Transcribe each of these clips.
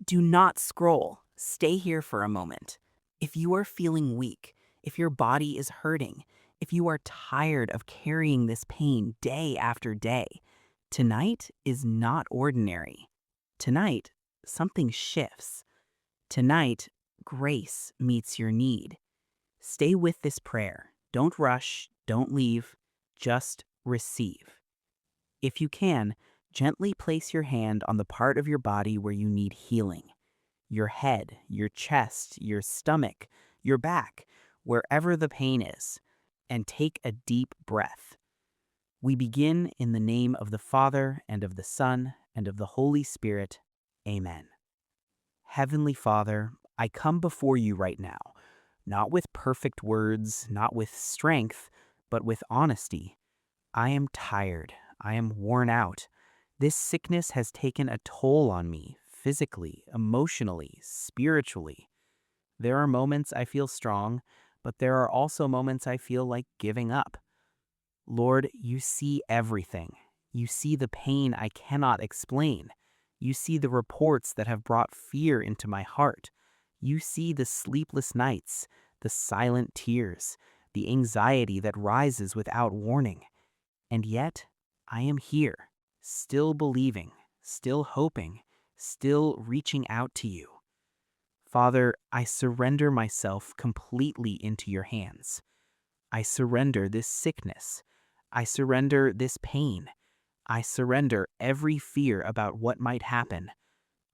Do not scroll. Stay here for a moment. If you are feeling weak, if your body is hurting, if you are tired of carrying this pain day after day, tonight is not ordinary. Tonight, something shifts. Tonight, grace meets your need. Stay with this prayer. Don't rush, don't leave, just receive. If you can, gently place your hand on the part of your body where you need healing. Your head, your chest, your stomach, your back, wherever the pain is, and take a deep breath. We begin in the name of the Father, and of the Son, and of the Holy Spirit. Amen. Heavenly Father, I come before you right now, not with perfect words, not with strength, but with honesty. I am tired. I am worn out. This sickness has taken a toll on me, physically, emotionally, spiritually. There are moments I feel strong, but there are also moments I feel like giving up. Lord, you see everything. You see the pain I cannot explain. You see the reports that have brought fear into my heart. You see the sleepless nights, the silent tears, the anxiety that rises without warning. And yet, I am here, still believing, still hoping, still reaching out to you. Father, I surrender myself completely into your hands. I surrender this sickness. I surrender this pain. I surrender every fear about what might happen.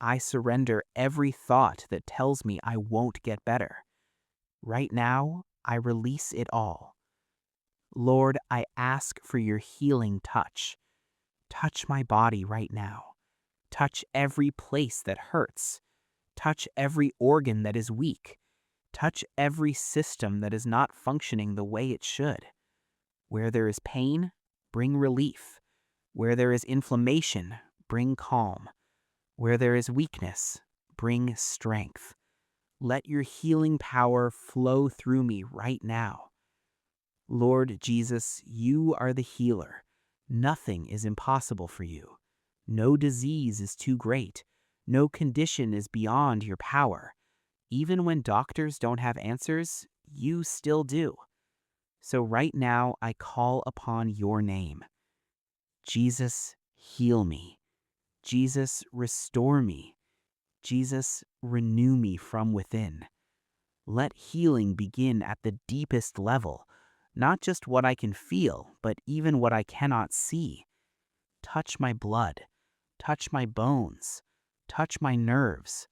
I surrender every thought that tells me I won't get better. Right now, I release it all. Lord, I ask for your healing touch. Touch my body right now. Touch every place that hurts. Touch every organ that is weak. Touch every system that is not functioning the way it should. Where there is pain, bring relief. Where there is inflammation, bring calm. Where there is weakness, bring strength. Let your healing power flow through me right now. Lord Jesus, you are the healer. Nothing is impossible for you. No disease is too great. No condition is beyond your power. Even when doctors don't have answers, you still do. So right now, I call upon your name. Jesus, heal me. Jesus, restore me. Jesus, renew me from within. Let healing begin at the deepest level, not just what I can feel, but even what I cannot see. Touch my blood, touch my bones, touch my nerves,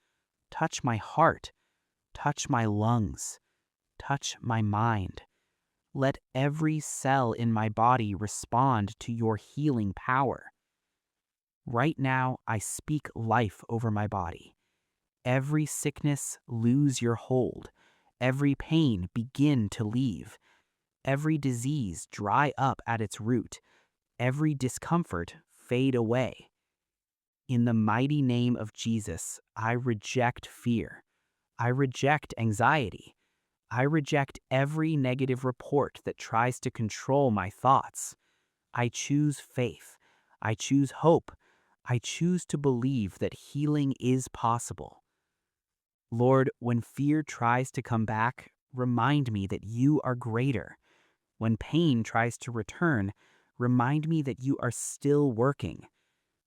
touch my heart, touch my lungs, touch my mind. Let every cell in my body respond to your healing power. Right now, I speak life over my body. Every sickness lose your hold. Every pain begin to leave. Every disease dry up at its root. Every discomfort fade away. In the mighty name of Jesus, I reject fear. I reject anxiety. I reject every negative report that tries to control my thoughts. I choose faith. I choose hope. I choose to believe that healing is possible. Lord, when fear tries to come back, remind me that you are greater. When pain tries to return, remind me that you are still working.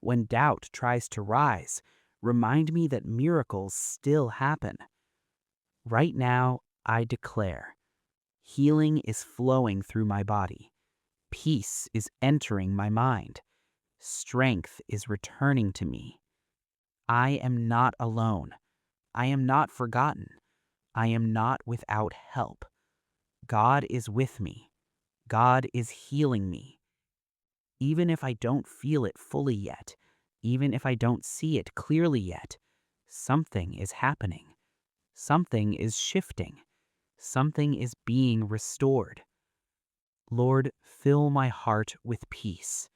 When doubt tries to rise, remind me that miracles still happen. Right now, I declare, healing is flowing through my body. Peace is entering my mind. Strength is returning to me. I am not alone. I am not forgotten. I am not without help. God is with me. God is healing me. Even if I don't feel it fully yet, even if I don't see it clearly yet, something is happening. Something is shifting. Something is being restored. Lord, fill my heart with peace.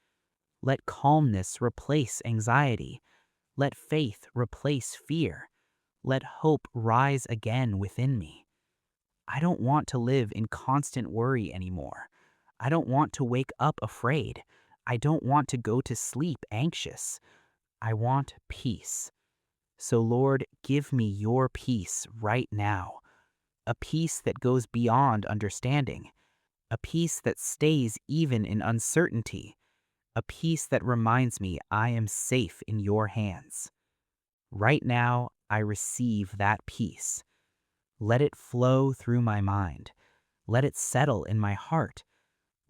Let calmness replace anxiety. Let faith replace fear. Let hope rise again within me. I don't want to live in constant worry anymore. I don't want to wake up afraid. I don't want to go to sleep anxious. I want peace. So, Lord, give me your peace right now, a peace that goes beyond understanding, a peace that stays even in uncertainty, a peace that reminds me I am safe in your hands. Right now, I receive that peace. Let it flow through my mind. Let it settle in my heart.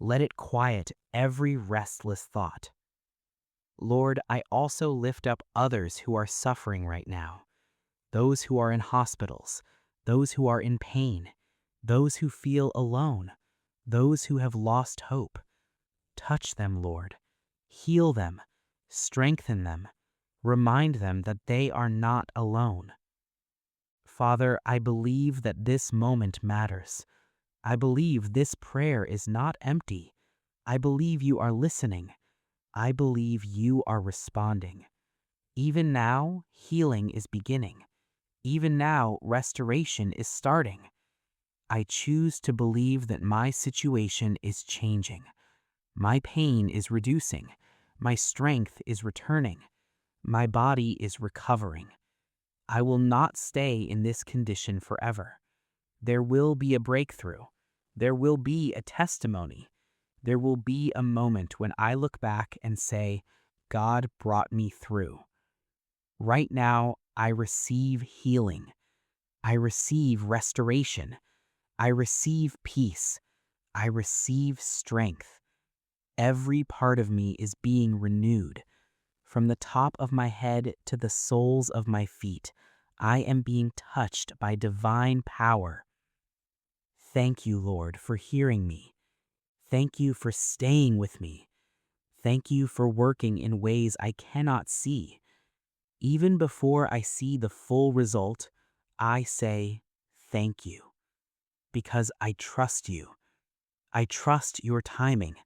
Let it quiet every restless thought. Lord, I also lift up others who are suffering right now, those who are in hospitals, those who are in pain, those who feel alone, those who have lost hope. Touch them, Lord. Heal them. Strengthen them. Remind them that they are not alone. Father, I believe that this moment matters. I believe this prayer is not empty. I believe you are listening. I believe you are responding. Even now, healing is beginning. Even now, restoration is starting. I choose to believe that my situation is changing. My pain is reducing. My strength is returning. My body is recovering. I will not stay in this condition forever. There will be a breakthrough. There will be a testimony. There will be a moment when I look back and say, God brought me through. Right now, I receive healing. I receive restoration. I receive peace. I receive strength. Every part of me is being renewed. From the top of my head to the soles of my feet, I am being touched by divine power. Thank you, Lord, for hearing me. Thank you for staying with me. Thank you for working in ways I cannot see. Even before I see the full result, I say thank you, because I trust you. I trust your timing.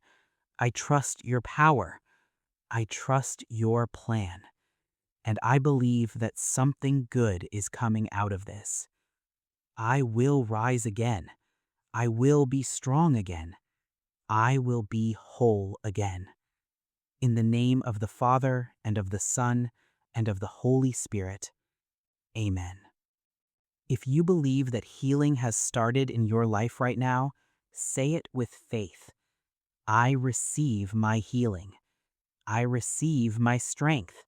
I trust your power. I trust your plan. And I believe that something good is coming out of this. I will rise again. I will be strong again. I will be whole again. In the name of the Father, and of the Son, and of the Holy Spirit. Amen. If you believe that healing has started in your life right now, say it with faith. I receive my healing. I receive my strength.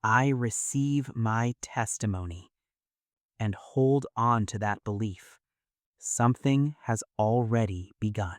I receive my testimony. And hold on to that belief. Something has already begun.